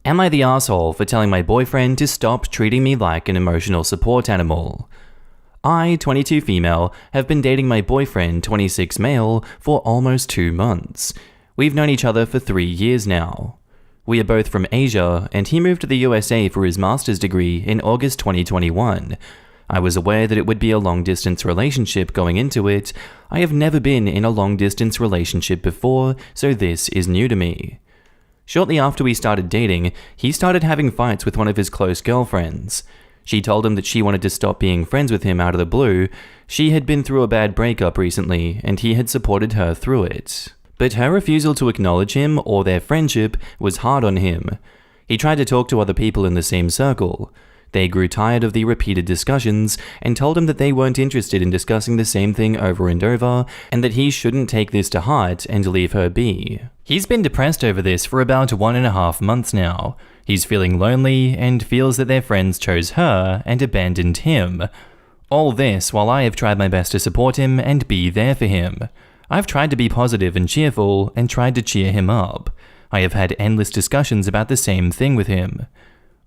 Am I the asshole for telling my boyfriend to stop treating me like an emotional support animal? I, 22 female, have been dating my boyfriend, 26 male, for almost 2 months. We've known each other for 3 years now. We are both from Asia, and he moved to the USA for his master's degree in August 2021. I was aware that it would be a long-distance relationship going into it. I have never been in a long-distance relationship before, so this is new to me. Shortly after we started dating, he started having fights with one of his close girlfriends. She told him that she wanted to stop being friends with him out of the blue. She had been through a bad breakup recently, and he had supported her through it. But her refusal to acknowledge him or their friendship was hard on him. He tried to talk to other people in the same circle. They grew tired of the repeated discussions and told him that they weren't interested in discussing the same thing over and over, and that he shouldn't take this to heart and leave her be. He's been depressed over this for about 1.5 months now. He's feeling lonely and feels that their friends chose her and abandoned him. All this while I have tried my best to support him and be there for him. I've tried to be positive and cheerful and tried to cheer him up. I have had endless discussions about the same thing with him.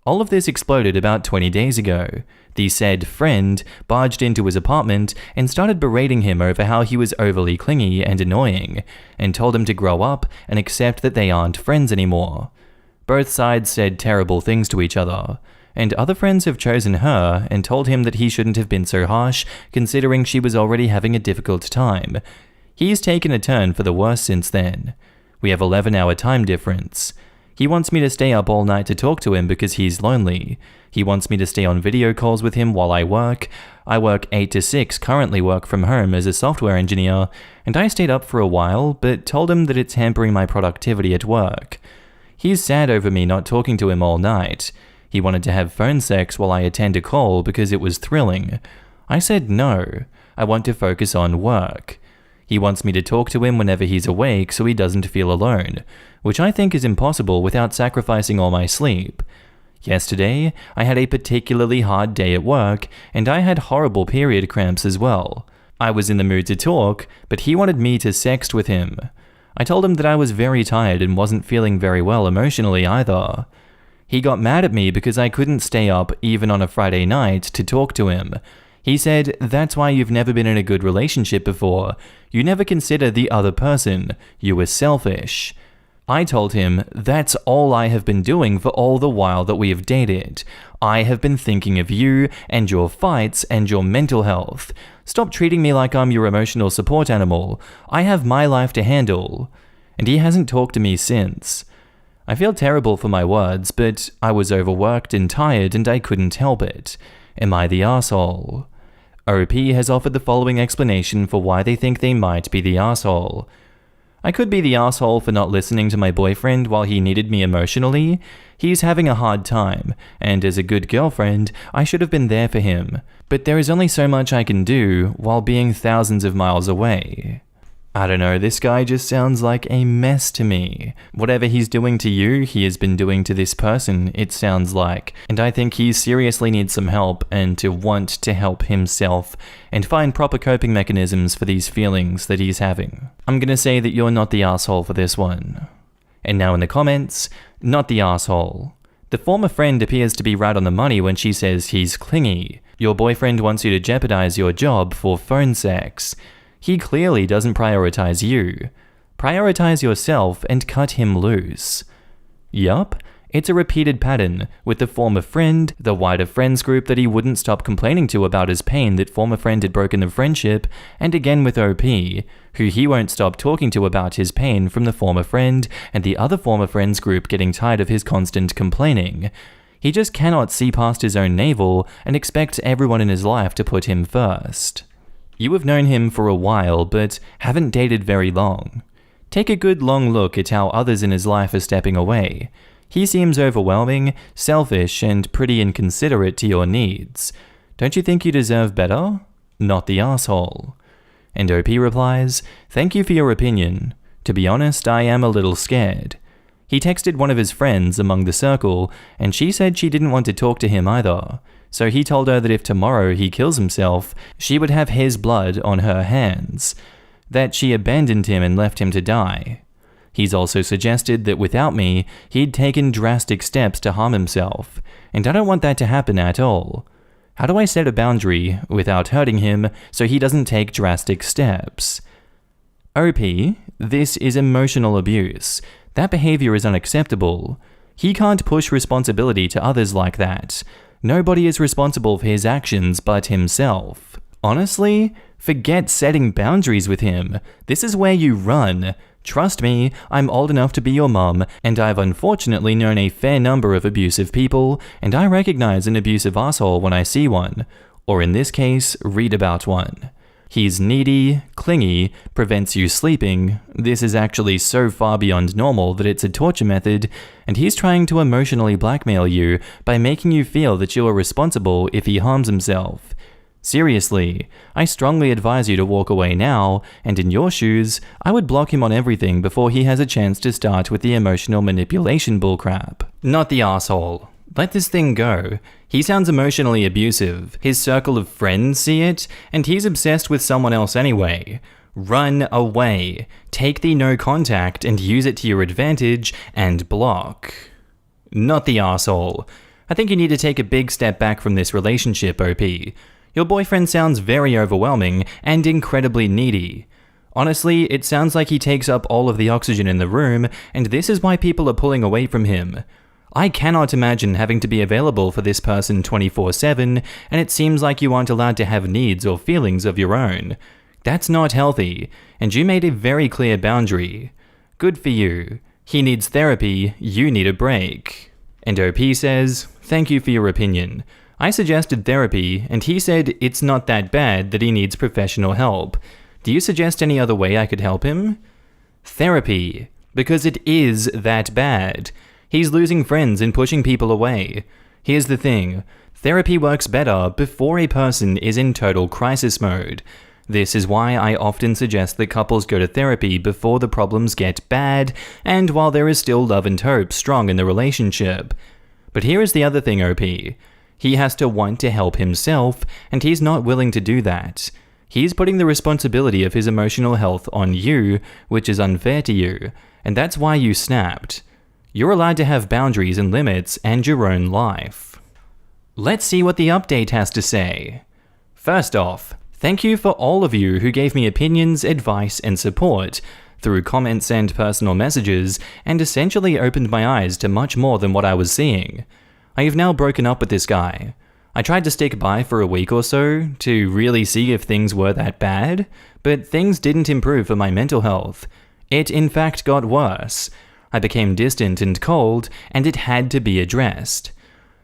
All of this exploded about 20 days ago. The said friend barged into his apartment and started berating him over how he was overly clingy and annoying, and told him to grow up and accept that they aren't friends anymore. Both sides said terrible things to each other, and other friends have chosen her and told him that he shouldn't have been so harsh considering she was already having a difficult time. He's taken a turn for the worse since then. We have 11-hour time difference. He wants me to stay up all night to talk to him because he's lonely. He wants me to stay on video calls with him while I work. I work 8 to 6, currently work from home as a software engineer, and I stayed up for a while, but told him that it's hampering my productivity at work. He's sad over me not talking to him all night. He wanted to have phone sex while I attend a call because it was thrilling. I said no. I want to focus on work. He wants me to talk to him whenever he's awake so he doesn't feel alone, which I think is impossible without sacrificing all my sleep. Yesterday, I had a particularly hard day at work, and I had horrible period cramps as well. I was in the mood to talk, but he wanted me to sext with him. I told him that I was very tired and wasn't feeling very well emotionally either. He got mad at me because I couldn't stay up even on a Friday night to talk to him. He said, "That's why you've never been in a good relationship before. You never consider the other person. You were selfish." I told him, "That's all I have been doing for all the while that we have dated. I have been thinking of you and your fights and your mental health. Stop treating me like I'm your emotional support animal. I have my life to handle." And he hasn't talked to me since. I feel terrible for my words, but I was overworked and tired and I couldn't help it. Am I the asshole? OP has offered the following explanation for why they think they might be the asshole. I could be the asshole for not listening to my boyfriend while he needed me emotionally. He's having a hard time, and as a good girlfriend, I should have been there for him. But there is only so much I can do while being thousands of miles away. I don't know, this guy just sounds like a mess to me. Whatever he's doing to you, he has been doing to this person, it sounds like. And I think he seriously needs some help and to want to help himself and find proper coping mechanisms for these feelings that he's having. I'm gonna say that you're not the asshole for this one. And now in the comments, not the asshole. The former friend appears to be right on the money when she says he's clingy. Your boyfriend wants you to jeopardize your job for phone sex. He clearly doesn't prioritize you. Prioritize yourself and cut him loose. Yup, it's a repeated pattern with the former friend, the wider friends group that he wouldn't stop complaining to about his pain that former friend had broken the friendship, and again with OP, who he won't stop talking to about his pain from the former friend and the other former friends group getting tired of his constant complaining. He just cannot see past his own navel and expects everyone in his life to put him first. You have known him for a while, but haven't dated very long. Take a good long look at how others in his life are stepping away. He seems overwhelming, selfish, and pretty inconsiderate to your needs. Don't you think you deserve better? Not the asshole. And OP replies, "Thank you for your opinion. To be honest, I am a little scared." He texted one of his friends among the circle, and she said she didn't want to talk to him either. So he told her that if tomorrow he kills himself, she would have his blood on her hands. That she abandoned him and left him to die. He's also suggested that without me, he'd taken drastic steps to harm himself, and I don't want that to happen at all. How do I set a boundary without hurting him so he doesn't take drastic steps? OP, this is emotional abuse. That behavior is unacceptable. He can't push responsibility to others like that. Nobody is responsible for his actions but himself. Honestly, forget setting boundaries with him. This is where you run. Trust me, I'm old enough to be your mum, and I've unfortunately known a fair number of abusive people, and I recognize an abusive asshole when I see one. Or in this case, read about one. He's needy, clingy, prevents you sleeping. This is actually so far beyond normal that it's a torture method, and he's trying to emotionally blackmail you by making you feel that you are responsible if he harms himself. Seriously, I strongly advise you to walk away now, and in your shoes, I would block him on everything before he has a chance to start with the emotional manipulation bullcrap. Not the asshole. Let this thing go. He sounds emotionally abusive. His circle of friends see it, and he's obsessed with someone else anyway. Run away. Take the no contact and use it to your advantage and block. Not the asshole. I think you need to take a big step back from this relationship, OP. Your boyfriend sounds very overwhelming and incredibly needy. Honestly, it sounds like he takes up all of the oxygen in the room, and this is why people are pulling away from him. I cannot imagine having to be available for this person 24/7, and it seems like you aren't allowed to have needs or feelings of your own. That's not healthy, and you made a very clear boundary. Good for you. He needs therapy, you need a break. And OP says, thank you for your opinion. I suggested therapy, and he said it's not that bad that he needs professional help. Do you suggest any other way I could help him? Therapy, because it is that bad. He's losing friends and pushing people away. Here's the thing, therapy works better before a person is in total crisis mode. This is why I often suggest that couples go to therapy before the problems get bad, and while there is still love and hope strong in the relationship. But here is the other thing, OP. He has to want to help himself, and he's not willing to do that. He's putting the responsibility of his emotional health on you, which is unfair to you, and that's why you snapped. You're allowed to have boundaries and limits and your own life. Let's see what the update has to say. First off, thank you for all of you who gave me opinions, advice, and support through comments and personal messages, and essentially opened my eyes to much more than what I was seeing. I have now broken up with this guy. I tried to stick by for a week or so to really see if things were that bad, but things didn't improve for my mental health. It in fact got worse. I became distant and cold, and it had to be addressed.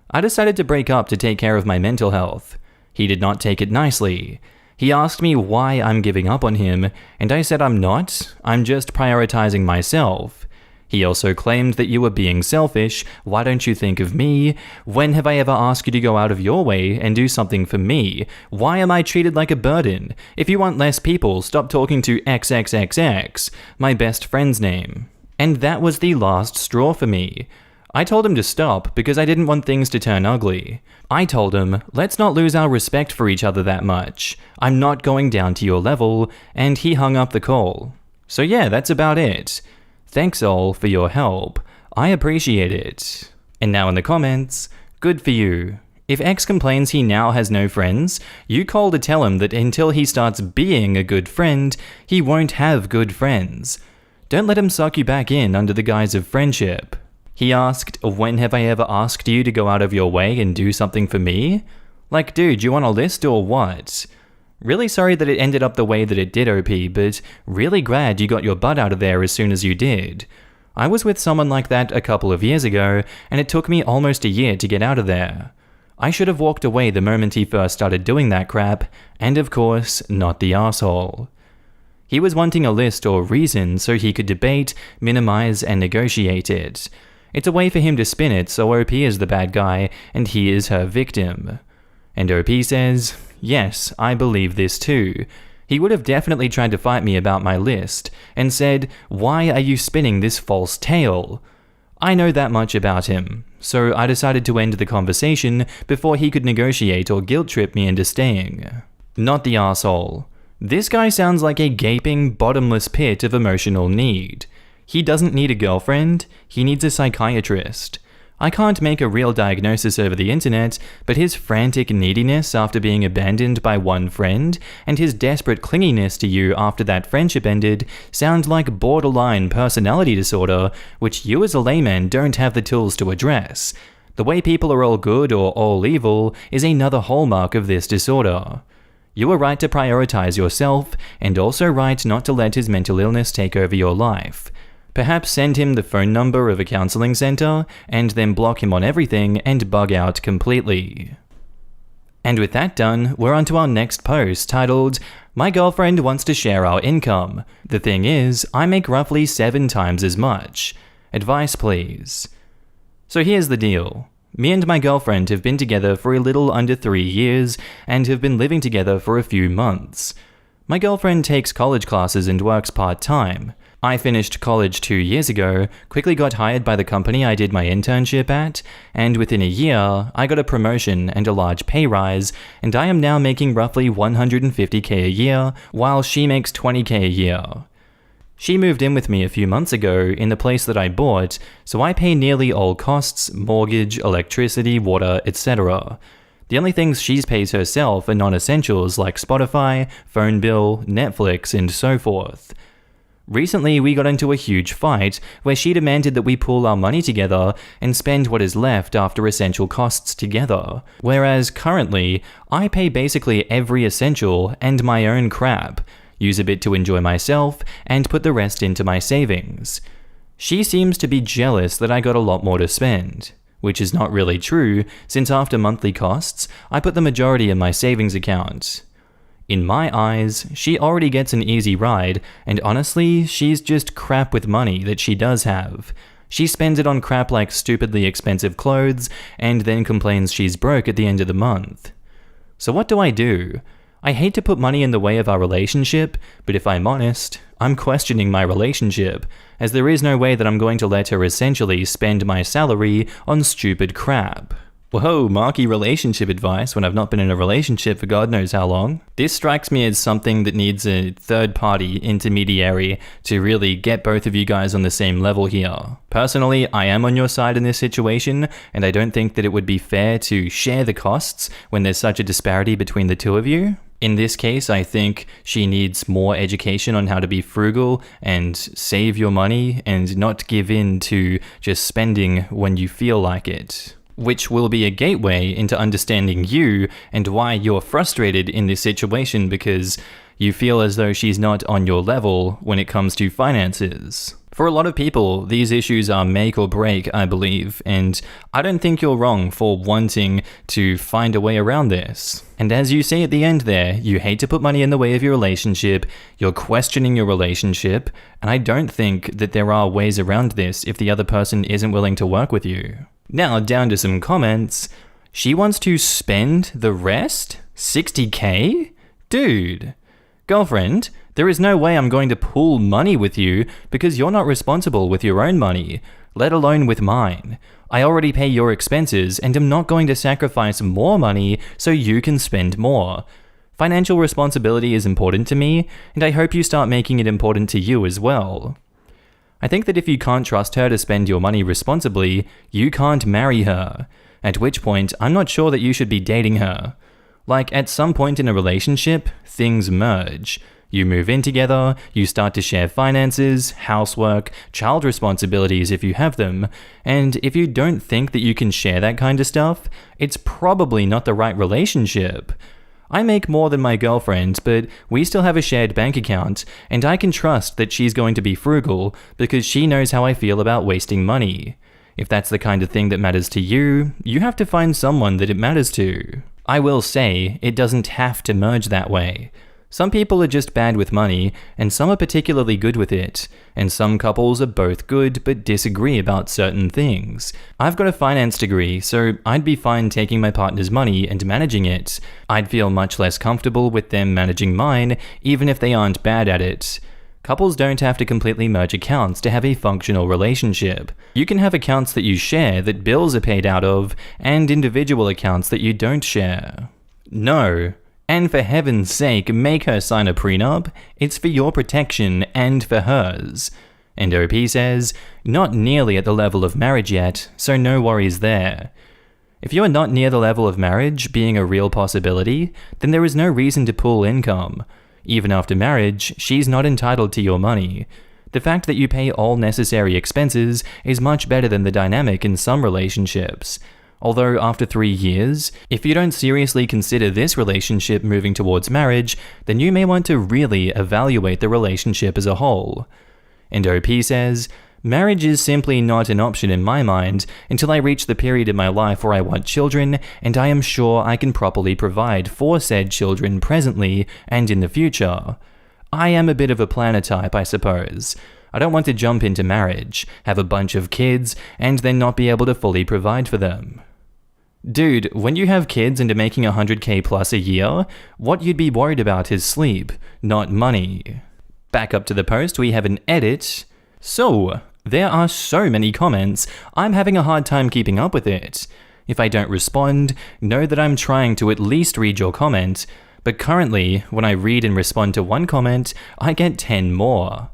I decided to break up to take care of my mental health. He did not take it nicely. He asked me why I'm giving up on him, and I said I'm not, I'm just prioritizing myself. He also claimed that you were being selfish, why don't you think of me? When have I ever asked you to go out of your way and do something for me? Why am I treated like a burden? If you want less people, stop talking to XXXX, my best friend's name. And that was the last straw for me. I told him to stop because I didn't want things to turn ugly. I told him, let's not lose our respect for each other that much. I'm not going down to your level, and he hung up the call. So yeah, that's about it. Thanks all for your help. I appreciate it. And now in the comments, good for you. If X complains he now has no friends, you call to tell him that until he starts being a good friend, he won't have good friends. Don't let him suck you back in under the guise of friendship. He asked, when have I ever asked you to go out of your way and do something for me? Like, dude, you want a list or what? Really sorry that it ended up the way that it did, OP, but really glad you got your butt out of there as soon as you did. I was with someone like that a couple of years ago, and it took me almost a year to get out of there. I should have walked away the moment he first started doing that crap, and of course, not the asshole. He was wanting a list or reason so he could debate, minimize, and negotiate it. It's a way for him to spin it so OP is the bad guy, and he is her victim. And OP says, yes, I believe this too. He would have definitely tried to fight me about my list, and said, why are you spinning this false tale? I know that much about him, so I decided to end the conversation before he could negotiate or guilt trip me into staying. Not the asshole. This guy sounds like a gaping, bottomless pit of emotional need. He doesn't need a girlfriend, he needs a psychiatrist. I can't make a real diagnosis over the internet, but his frantic neediness after being abandoned by one friend, and his desperate clinginess to you after that friendship ended, sound like borderline personality disorder, which you as a layman don't have the tools to address. The way people are all good or all evil is another hallmark of this disorder. You are right to prioritize yourself, and also right not to let his mental illness take over your life. Perhaps send him the phone number of a counseling center, and then block him on everything and bug out completely. And with that done, we're on to our next post titled, "My girlfriend wants to share our income. The thing is, I make roughly 7 times as much. Advice please." So here's the deal. Me and my girlfriend have been together for a little under 3 years, and have been living together for a few months. My girlfriend takes college classes and works part-time. I finished college 2 years ago, quickly got hired by the company I did my internship at, and within a year, I got a promotion and a large pay rise, and I am now making roughly $150K a year, while she makes $20K a year. She moved in with me a few months ago in the place that I bought, so I pay nearly all costs, mortgage, electricity, water, etc. The only things she pays herself are non-essentials like Spotify, phone bill, Netflix, and so forth. Recently, we got into a huge fight where she demanded that we pool our money together and spend what is left after essential costs together, whereas currently, I pay basically every essential and my own crap, use a bit to enjoy myself, and put the rest into my savings. She seems to be jealous that I got a lot more to spend, which is not really true, since after monthly costs, I put the majority in my savings account. In my eyes, she already gets an easy ride, and honestly, she's just crap with money that she does have. She spends it on crap like stupidly expensive clothes, and then complains she's broke at the end of the month. So what do? I hate to put money in the way of our relationship, but if I'm honest, I'm questioning my relationship, as there is no way that I'm going to let her essentially spend my salary on stupid crap. Whoa, marky relationship advice when I've not been in a relationship for God knows how long. This strikes me as something that needs a third-party intermediary to really get both of you guys on the same level here. Personally, I am on your side in this situation, and I don't think that it would be fair to share the costs when there's such a disparity between the two of you. In this case, I think she needs more education on how to be frugal and save your money and not give in to just spending when you feel like it, which will be a gateway into understanding you and why you're frustrated in this situation because you feel as though she's not on your level when it comes to finances. For a lot of people, these issues are make or break, I believe, and I don't think you're wrong for wanting to find a way around this. And as you say at the end there, you hate to put money in the way of your relationship, you're questioning your relationship, and I don't think that there are ways around this if the other person isn't willing to work with you. Now, down to some comments. She wants to spend the rest? 60K? Dude. Girlfriend, there is no way I'm going to pool money with you because you're not responsible with your own money, let alone with mine. I already pay your expenses and am not going to sacrifice more money so you can spend more. Financial responsibility is important to me, and I hope you start making it important to you as well. I think that if you can't trust her to spend your money responsibly, you can't marry her, at which point I'm not sure that you should be dating her. Like, at some point in a relationship, things merge. You move in together, you start to share finances, housework, child responsibilities if you have them, and if you don't think that you can share that kind of stuff, it's probably not the right relationship. I make more than my girlfriend, but we still have a shared bank account, and I can trust that she's going to be frugal because she knows how I feel about wasting money. If that's the kind of thing that matters to you, you have to find someone that it matters to. I will say, it doesn't have to merge that way. Some people are just bad with money, and some are particularly good with it, and some couples are both good but disagree about certain things. I've got a finance degree, so I'd be fine taking my partner's money and managing it. I'd feel much less comfortable with them managing mine, even if they aren't bad at it. Couples don't have to completely merge accounts to have a functional relationship. You can have accounts that you share that bills are paid out of, and individual accounts that you don't share. No. And for heaven's sake, make her sign a prenup. It's for your protection and for hers. And OP says, not nearly at the level of marriage yet, so no worries there. If you are not near the level of marriage being a real possibility, then there is no reason to pool income. Even after marriage, she's not entitled to your money. The fact that you pay all necessary expenses is much better than the dynamic in some relationships. Although after 3 years, if you don't seriously consider this relationship moving towards marriage, then you may want to really evaluate the relationship as a whole. And OP says, marriage is simply not an option in my mind until I reach the period in my life where I want children and I am sure I can properly provide for said children presently and in the future. I am a bit of a planner type, I suppose. I don't want to jump into marriage, have a bunch of kids, and then not be able to fully provide for them. Dude, when you have kids and are making $100K plus a year, what you'd be worried about is sleep, not money. Back up to the post, we have an edit. So, there are so many comments, I'm having a hard time keeping up with it. If I don't respond, know that I'm trying to at least read your comment, but currently, when I read and respond to one comment, I get 10 more.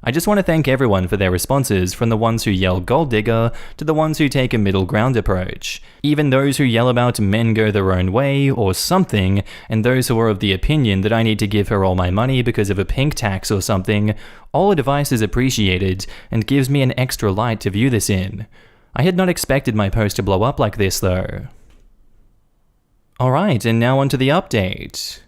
I just want to thank everyone for their responses, from the ones who yell gold digger to the ones who take a middle ground approach. Even those who yell about men go their own way or something, and those who are of the opinion that I need to give her all my money because of a pink tax or something, all advice is appreciated and gives me an extra light to view this in. I had not expected my post to blow up like this though. Alright, and now onto the update.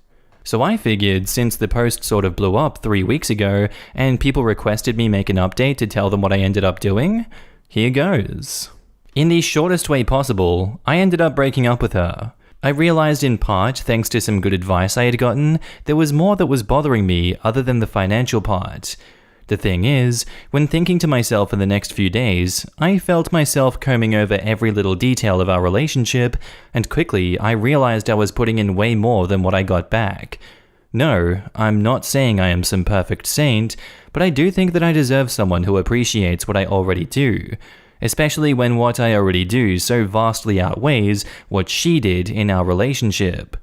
So I figured since the post sort of blew up 3 weeks ago and people requested me make an update to tell them what I ended up doing, here goes. In the shortest way possible, I ended up breaking up with her. I realized in part, thanks to some good advice I had gotten, there was more that was bothering me other than the financial part. The thing is, when thinking to myself in the next few days, I felt myself combing over every little detail of our relationship, and quickly I realized I was putting in way more than what I got back. No, I'm not saying I am some perfect saint, but I do think that I deserve someone who appreciates what I already do, especially when what I already do so vastly outweighs what she did in our relationship.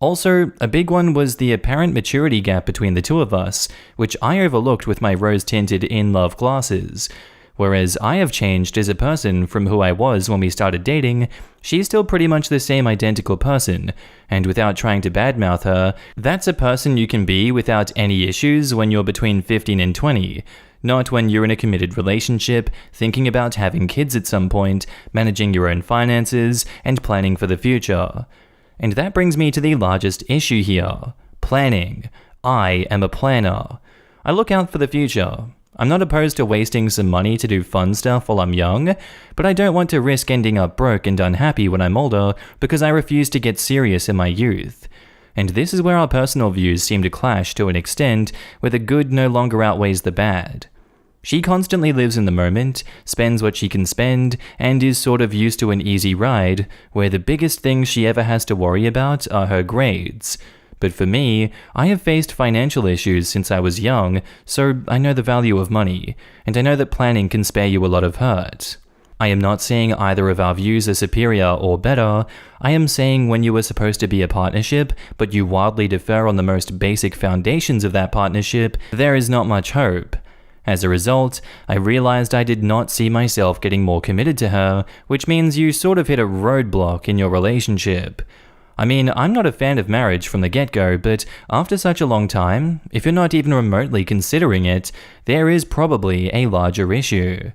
Also, a big one was the apparent maturity gap between the two of us, which I overlooked with my rose-tinted in-love glasses. Whereas I have changed as a person from who I was when we started dating, she's still pretty much the same identical person, and without trying to badmouth her, that's a person you can be without any issues when you're between 15 and 20, not when you're in a committed relationship, thinking about having kids at some point, managing your own finances, and planning for the future. And that brings me to the largest issue here, planning. I am a planner. I look out for the future. I'm not opposed to wasting some money to do fun stuff while I'm young, but I don't want to risk ending up broke and unhappy when I'm older because I refuse to get serious in my youth. And this is where our personal views seem to clash to an extent where the good no longer outweighs the bad. She constantly lives in the moment, spends what she can spend, and is sort of used to an easy ride, where the biggest things she ever has to worry about are her grades. But for me, I have faced financial issues since I was young, so I know the value of money, and I know that planning can spare you a lot of hurt. I am not saying either of our views are superior or better. I am saying when you are supposed to be a partnership, but you wildly differ on the most basic foundations of that partnership, there is not much hope. As a result, I realized I did not see myself getting more committed to her, which means you sort of hit a roadblock in your relationship. I mean, I'm not a fan of marriage from the get-go, but after such a long time, if you're not even remotely considering it, there is probably a larger issue.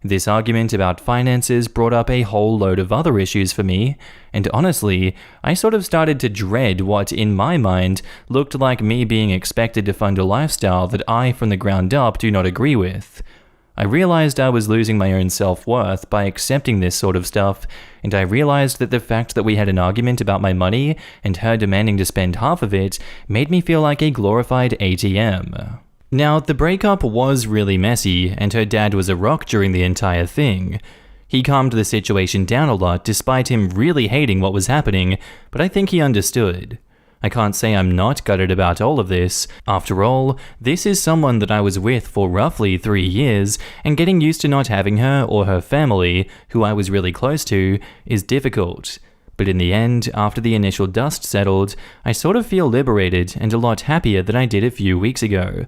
This argument about finances brought up a whole load of other issues for me, and honestly, I sort of started to dread what, in my mind, looked like me being expected to fund a lifestyle that I, from the ground up, do not agree with. I realized I was losing my own self-worth by accepting this sort of stuff, and I realized that the fact that we had an argument about my money and her demanding to spend half of it made me feel like a glorified ATM. Now, the breakup was really messy, and her dad was a rock during the entire thing. He calmed the situation down a lot despite him really hating what was happening, but I think he understood. I can't say I'm not gutted about all of this. After all, this is someone that I was with for roughly 3 years, and getting used to not having her or her family, who I was really close to, is difficult. But in the end, after the initial dust settled, I sort of feel liberated and a lot happier than I did a few weeks ago.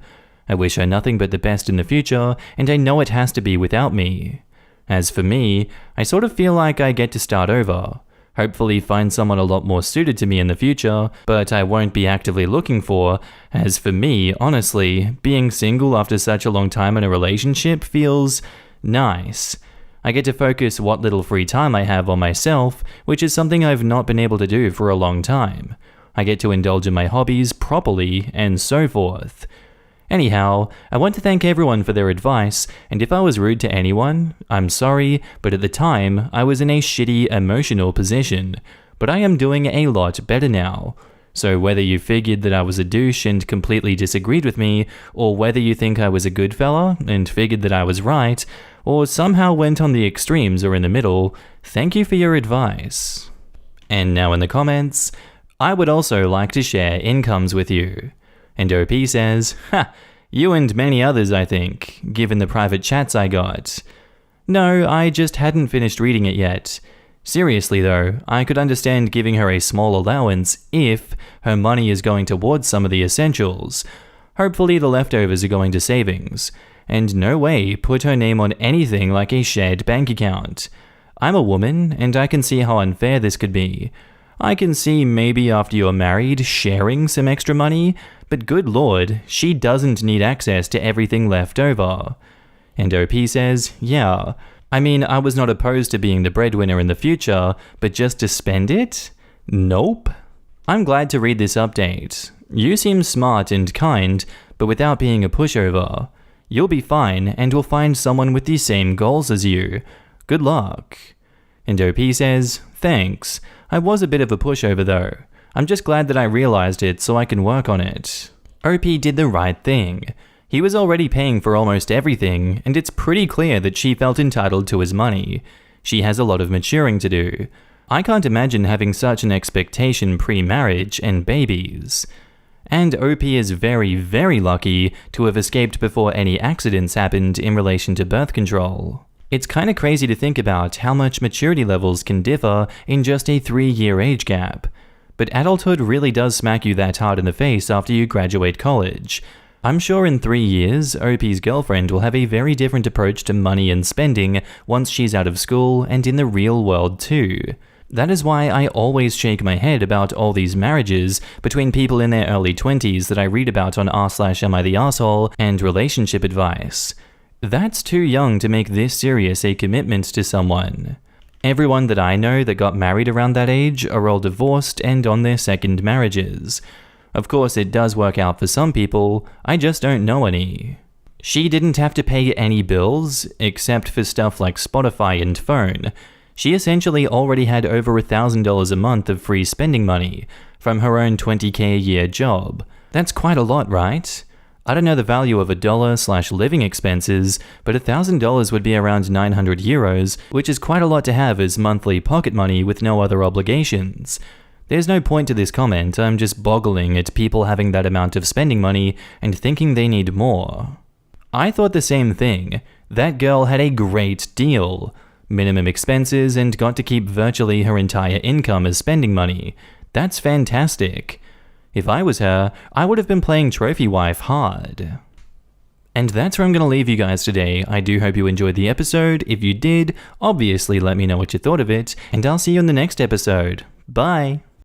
I wish her nothing but the best in the future, and I know it has to be without me. As for me, I sort of feel like I get to start over. Hopefully find someone a lot more suited to me in the future, but I won't be actively looking for. As for me, honestly, being single after such a long time in a relationship feels nice. I get to focus what little free time I have on myself, which is something I've not been able to do for a long time. I get to indulge in my hobbies properly, and so forth. Anyhow, I want to thank everyone for their advice, and if I was rude to anyone, I'm sorry, but at the time, I was in a shitty emotional position. But I am doing a lot better now. So whether you figured that I was a douche and completely disagreed with me, or whether you think I was a good fella and figured that I was right, or somehow went on the extremes or in the middle, thank you for your advice. And now in the comments, I would also like to share incomes with you. And OP says, "Ha, you and many others, I think, given the private chats I got." No, I just hadn't finished reading it yet. Seriously though, I could understand giving her a small allowance if her money is going towards some of the essentials. Hopefully the leftovers are going to savings. And no way put her name on anything like a shared bank account. I'm a woman, and I can see how unfair this could be. I can see maybe after you're married sharing some extra money, but good lord, she doesn't need access to everything left over. And OP says, yeah, I mean, I was not opposed to being the breadwinner in the future, but just to spend it? Nope. I'm glad to read this update. You seem smart and kind, but without being a pushover. You'll be fine and will find someone with the same goals as you. Good luck. And OP says, thanks. I was a bit of a pushover though. I'm just glad that I realized it so I can work on it. OP did the right thing. He was already paying for almost everything, and it's pretty clear that she felt entitled to his money. She has a lot of maturing to do. I can't imagine having such an expectation pre-marriage and babies. And OP is very, very lucky to have escaped before any accidents happened in relation to birth control. It's kinda crazy to think about how much maturity levels can differ in just a 3-year age gap. But adulthood really does smack you that hard in the face after you graduate college. I'm sure in 3 years, OP's girlfriend will have a very different approach to money and spending once she's out of school and in the real world too. That is why I always shake my head about all these marriages between people in their early 20s that I read about on r/AmITheArsehole and relationship advice. That's too young to make this serious a commitment to someone. Everyone that I know that got married around that age are all divorced and on their second marriages. Of course, it does work out for some people, I just don't know any. She didn't have to pay any bills, except for stuff like Spotify and phone. She essentially already had over $1,000 a month of free spending money from her own $20K a year job. That's quite a lot, right? I don't know the value of $1/living expenses, but $1,000 would be around 900 euros, which is quite a lot to have as monthly pocket money with no other obligations. There's no point to this comment, I'm just boggling at people having that amount of spending money and thinking they need more. I thought the same thing. That girl had a great deal. Minimum expenses and got to keep virtually her entire income as spending money. That's fantastic. If I was her, I would have been playing trophy wife hard. And that's where I'm going to leave you guys today. I do hope you enjoyed the episode. If you did, obviously let me know what you thought of it, and I'll see you in the next episode. Bye!